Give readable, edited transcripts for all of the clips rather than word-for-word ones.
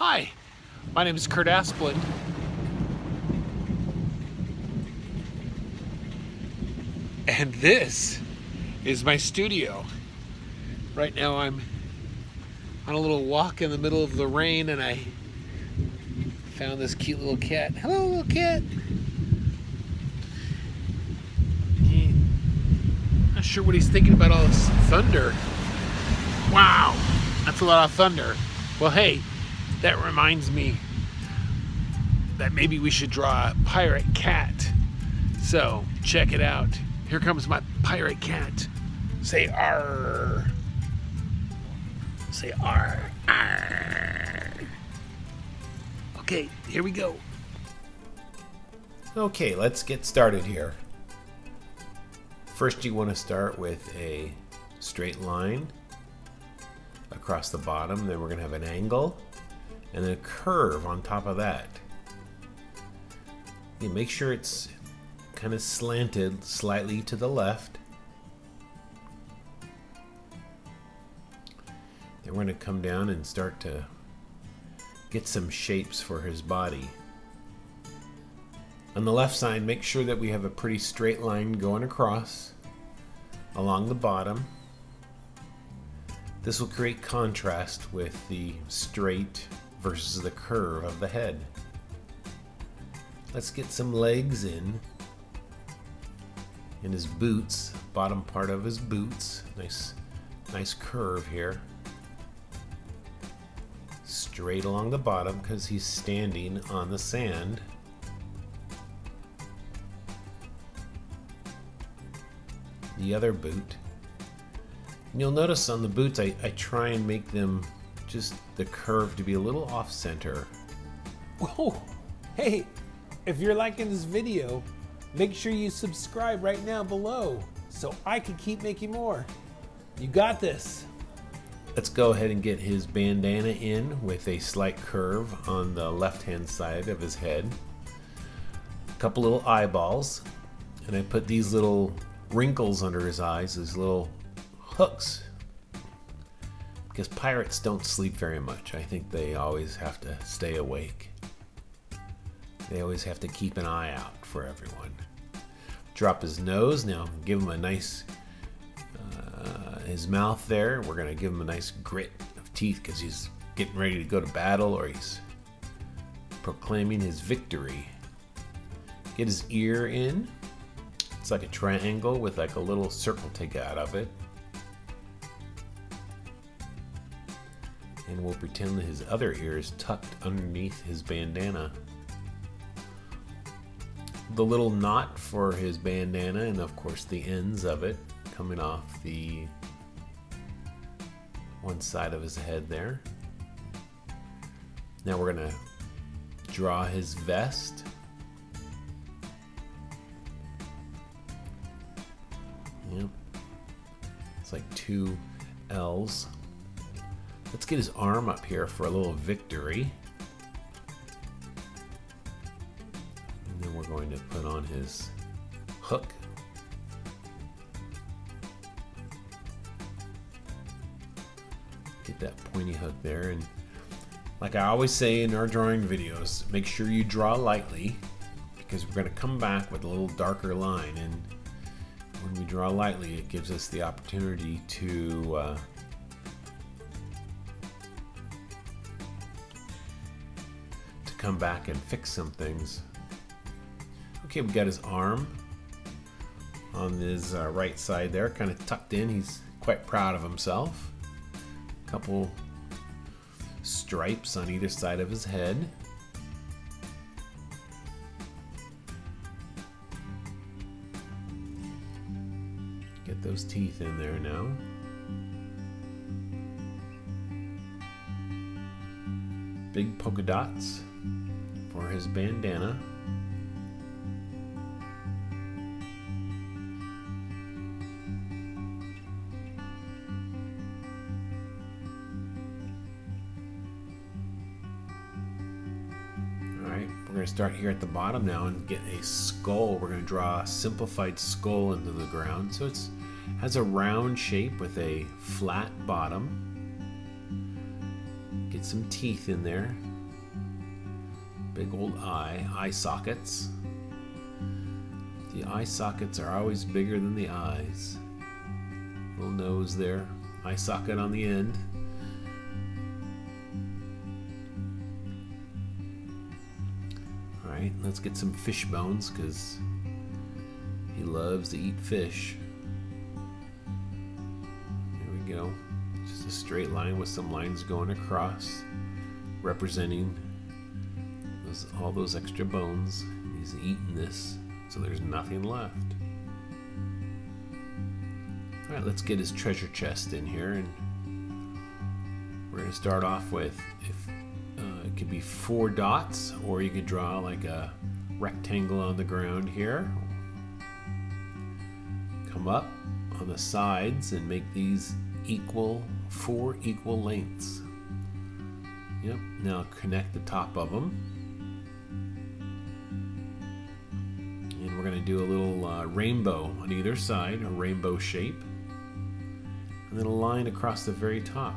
Hi, my name is Kurt Aspland. And this is my studio. Right now I'm on a little walk in the middle of the rain and I found this cute little cat. Hello, little cat. Not sure what he's thinking about all this thunder. Wow, that's a lot of thunder. Well, hey, that reminds me that maybe we should draw a pirate cat. So, check it out. Here comes my pirate cat. Say arr. Say arr, arr. Okay, here we go. Okay, let's get started here. First, you want to start with a straight line across the bottom. Then we're going to have an angle and then a curve on top of that. You make sure it's kind of slanted slightly to the left. Then we're going to come down and start to get some shapes for his body. On the left side, make sure that we have a pretty straight line going across along the bottom. This will create contrast with the straight versus the curve of the head. Let's get some legs in his boots, bottom part of his boots. Nice curve here. Straight along the bottom because he's standing on the sand. The other boot. You'll notice on the boots I try and make them just the curve to be a little off center. Whoa! Hey, if you're liking this video, make sure you subscribe right now below so I can keep making more. You got this. Let's go ahead and get his bandana in with a slight curve on the left-hand side of his head. A couple little eyeballs, and I put these little wrinkles under his eyes, these little hooks, because pirates don't sleep very much. I think they always have to stay awake. They always have to keep an eye out for everyone. Drop his nose. Now give him a nice his mouth there. We're gonna give him a nice grit of teeth because he's getting ready to go to battle, or he's proclaiming his victory. Get his ear in. It's like a triangle with like a little circle taken out of it. And we'll pretend that his other ear is tucked underneath his bandana. The little knot for his bandana, and of course the ends of it coming off the one side of his head there. Now we're gonna draw his vest. Yep. It's like two L's. Let's get his arm up here for a little victory. And then we're going to put on his hook. Get that pointy hook there. And like I always say in our drawing videos, make sure you draw lightly because we're going to come back with a little darker line. And when we draw lightly, it gives us the opportunity to come back and fix some things. Okay, we got his arm on his right side there, kind of tucked in. He's quite proud of himself. Couple stripes on either side of his head. Get those teeth in there now. Big polka dots for his bandana. Alright, we're going to start here at the bottom now and get a skull. We're going to draw a simplified skull into the ground. So it has a round shape with a flat bottom. Get some teeth in there. Big old eye sockets. The eye sockets are always bigger than the eyes. Little nose there, eye socket on the end. Alright, let's get some fish bones because he loves to eat fish. There we go. Just a straight line with some lines going across, representing all those extra bones. He's eating this, so there's nothing left. Alright, let's get his treasure chest in here, and we're going to start off with, it could be 4 dots, or you could draw like a rectangle on the ground here. Come up on the sides and make these 4 equal lengths. Yep, now connect the top of them. And we're going to do a little rainbow on either side, a rainbow shape. And then a line across the very top.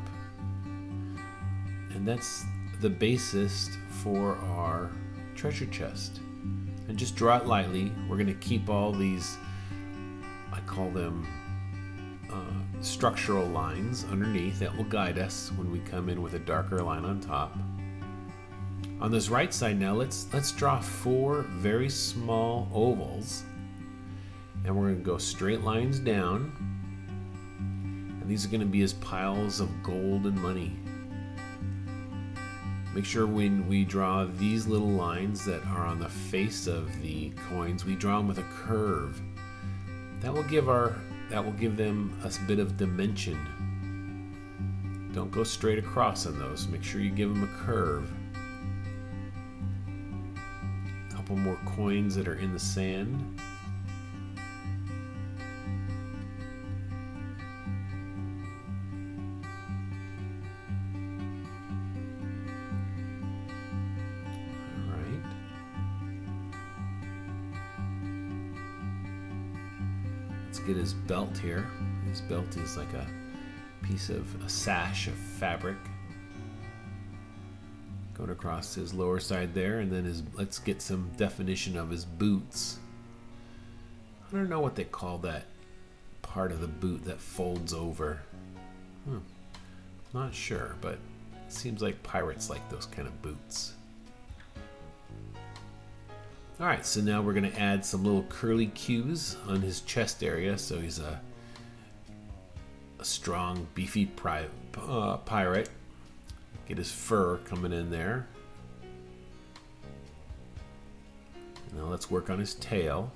And that's the basis for our treasure chest. And just draw it lightly. We're going to keep all these, I call them structural lines underneath that will guide us when we come in with a darker line on top. On this right side now, let's draw 4 very small ovals, and we're going to go straight lines down, and these are going to be as piles of gold and money. Make sure when we draw these little lines that are on the face of the coins, we draw them with a curve. That will give them a bit of dimension. Don't go straight across on those. Make sure you give them a curve. A couple more coins that are in the sand. Get his belt here. His belt is like a piece of a sash of fabric going across his lower side there, and then let's get some definition of his boots. I don't know what they call that part of the boot that folds over. Not sure, but it seems like pirates like those kind of boots. Alright, so now we're going to add some little curly cues on his chest area, so he's a strong, beefy pirate. Get his fur coming in there. Now let's work on his tail.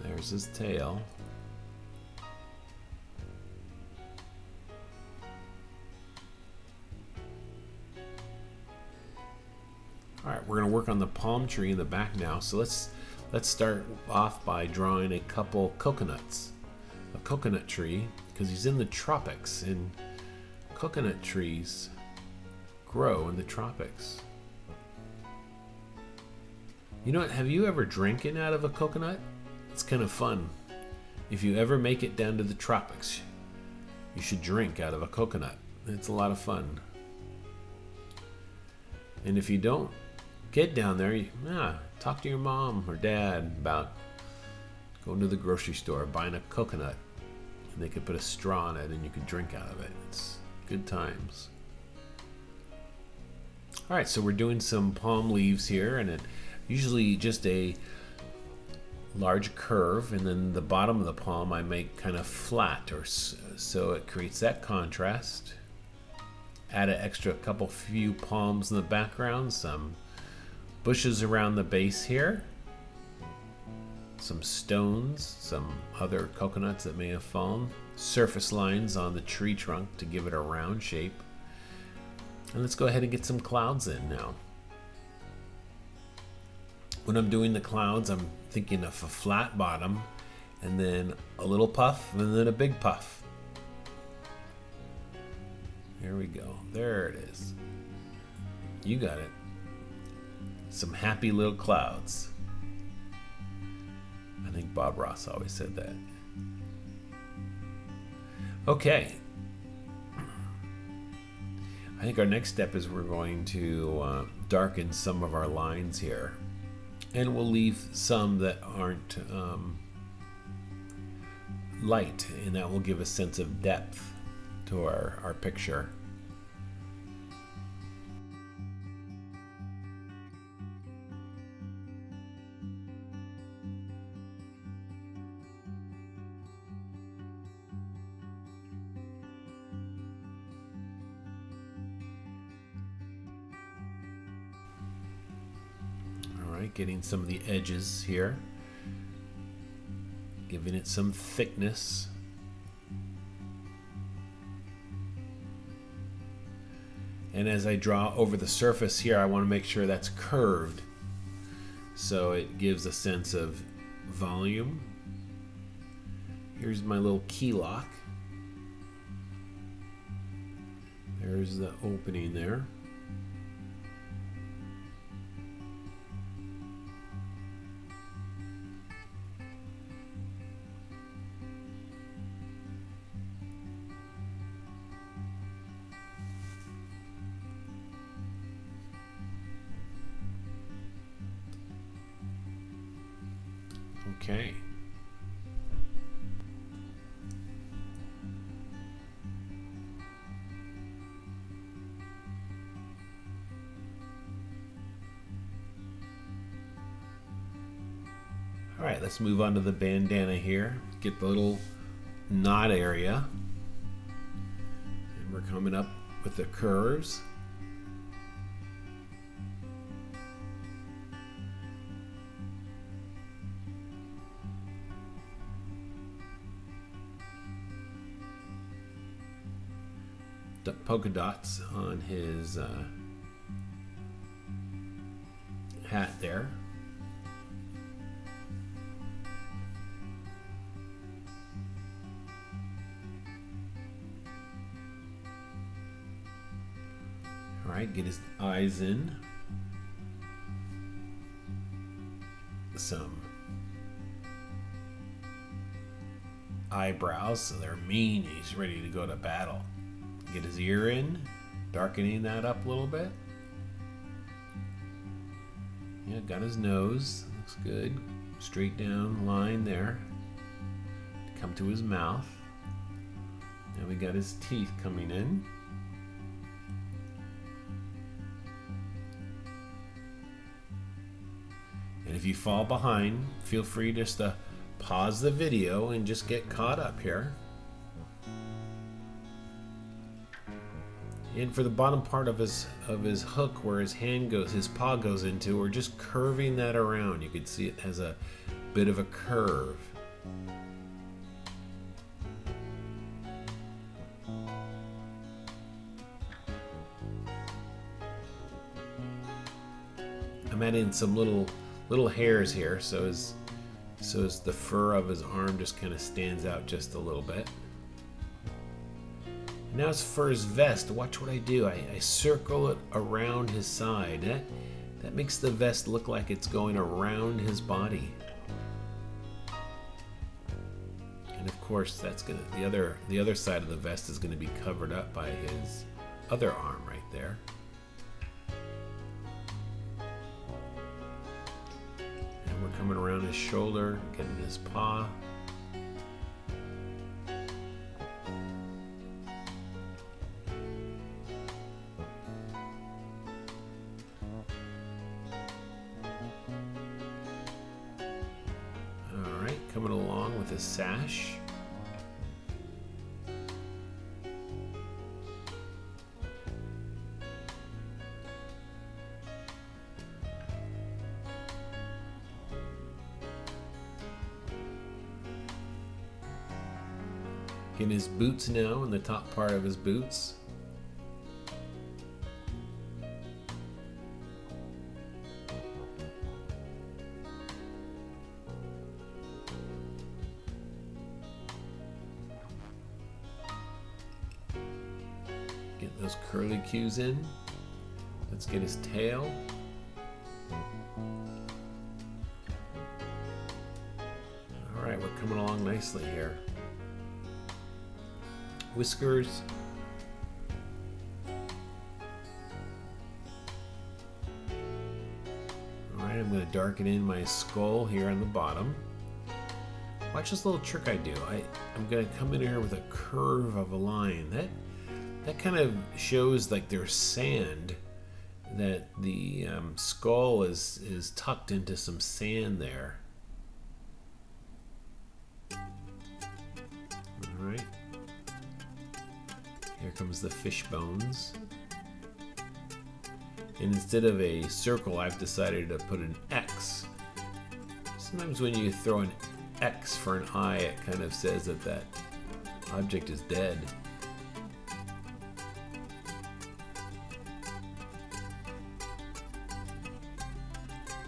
There's his tail. Alright, we're going to work on the palm tree in the back now. So let's start off by drawing a couple coconuts. A coconut tree, because he's in the tropics, and coconut trees grow in the tropics. You know what, have you ever drinking out of a coconut? It's kind of fun. If you ever make it down to the tropics, you should drink out of a coconut. It's a lot of fun. And if you don't get down there, talk to your mom or dad about going to the grocery store, buying a coconut, and they could put a straw in it and you could drink out of it. It's good times. Alright, so we're doing some palm leaves here, and it usually just a large curve, and then the bottom of the palm I make kind of flat, or so it creates that contrast. Add an extra few palms in the background, some bushes around the base here, some stones, some other coconuts that may have fallen, surface lines on the tree trunk to give it a round shape. And let's go ahead and get some clouds in now. When I'm doing the clouds, I'm thinking of a flat bottom, and then a little puff, and then a big puff. Here we go. There it is. You got it. Some happy little clouds. I think Bob Ross always said that. Okay. I think our next step is we're going to darken some of our lines here. And we'll leave some that aren't light, and that will give a sense of depth to our picture. Getting some of the edges here, giving it some thickness. And as I draw over the surface here, I want to make sure that's curved so it gives a sense of volume. Here's my little key lock. There's the opening there. Okay. All right, let's move on to the bandana here. Get the little knot area. And we're coming up with the curves. The polka dots on his hat there. All right, get his eyes in. Some eyebrows, so they're mean. He's ready to go to battle. Get his ear in, darkening that up a little bit. Yeah, got his nose, looks good. Straight down line there. Come to his mouth. Now we got his teeth coming in. And if you fall behind, feel free just to pause the video and just get caught up here. And for the bottom part of his hook, where his hand goes, his paw goes into, we're just curving that around. You can see it has a bit of a curve. I'm adding some little hairs here, so as the fur of his arm just kind of stands out just a little bit. Now as for his vest, watch what I do. I circle it around his side. That makes the vest look like it's going around his body. And of course, that's gonna the other side of the vest is gonna be covered up by his other arm right there. And we're coming around his shoulder, getting his paw. Coming along with his sash. Getting his boots now in the top part of his boots. Get those curly cues in. Let's get his tail. All right, we're coming along nicely here. Whiskers. Alright, I'm going to darken in my skull here on the bottom. Watch this little trick I do. I'm going to come in here with a curve of a line. That kind of shows like there's sand, that the skull is tucked into some sand there. Alright. Here comes the fish bones. And instead of a circle, I've decided to put an X. Sometimes when you throw an X for an eye, it kind of says that that object is dead.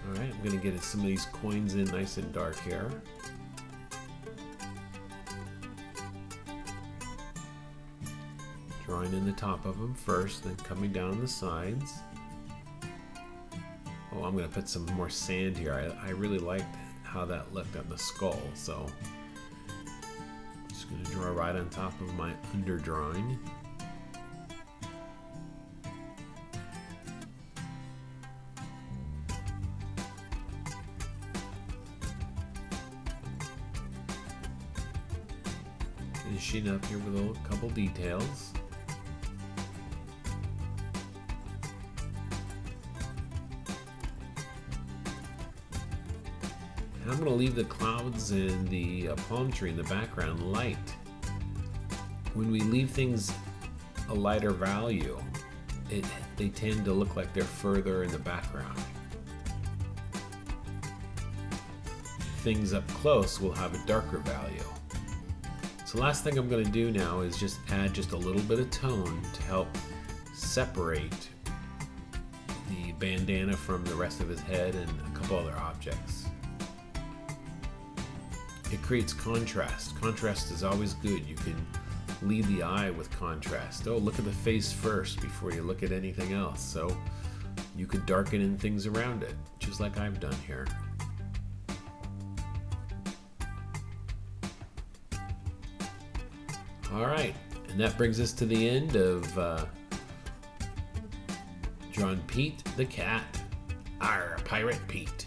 Alright, I'm going to get some of these coins in nice and dark here. Drawing in the top of them first, then coming down the sides. Oh, I'm going to put some more sand here. I really liked how that looked on the skull, so I'm just going to draw right on top of my underdrawing. Finishing up here with a couple details. I'm going to leave the clouds and the palm tree in the background light. When we leave things a lighter value, they tend to look like they're further in the background. Things up close will have a darker value. So last thing I'm going to do now is just add just a little bit of tone to help separate the bandana from the rest of his head and a couple other objects. It creates contrast. Contrast is always good. You can lead the eye with contrast. Oh, look at the face first before you look at anything else. So you could darken in things around it, just like I've done here. All right, and that brings us to the end of drawing Pete the cat. Arr, Pirate Pete.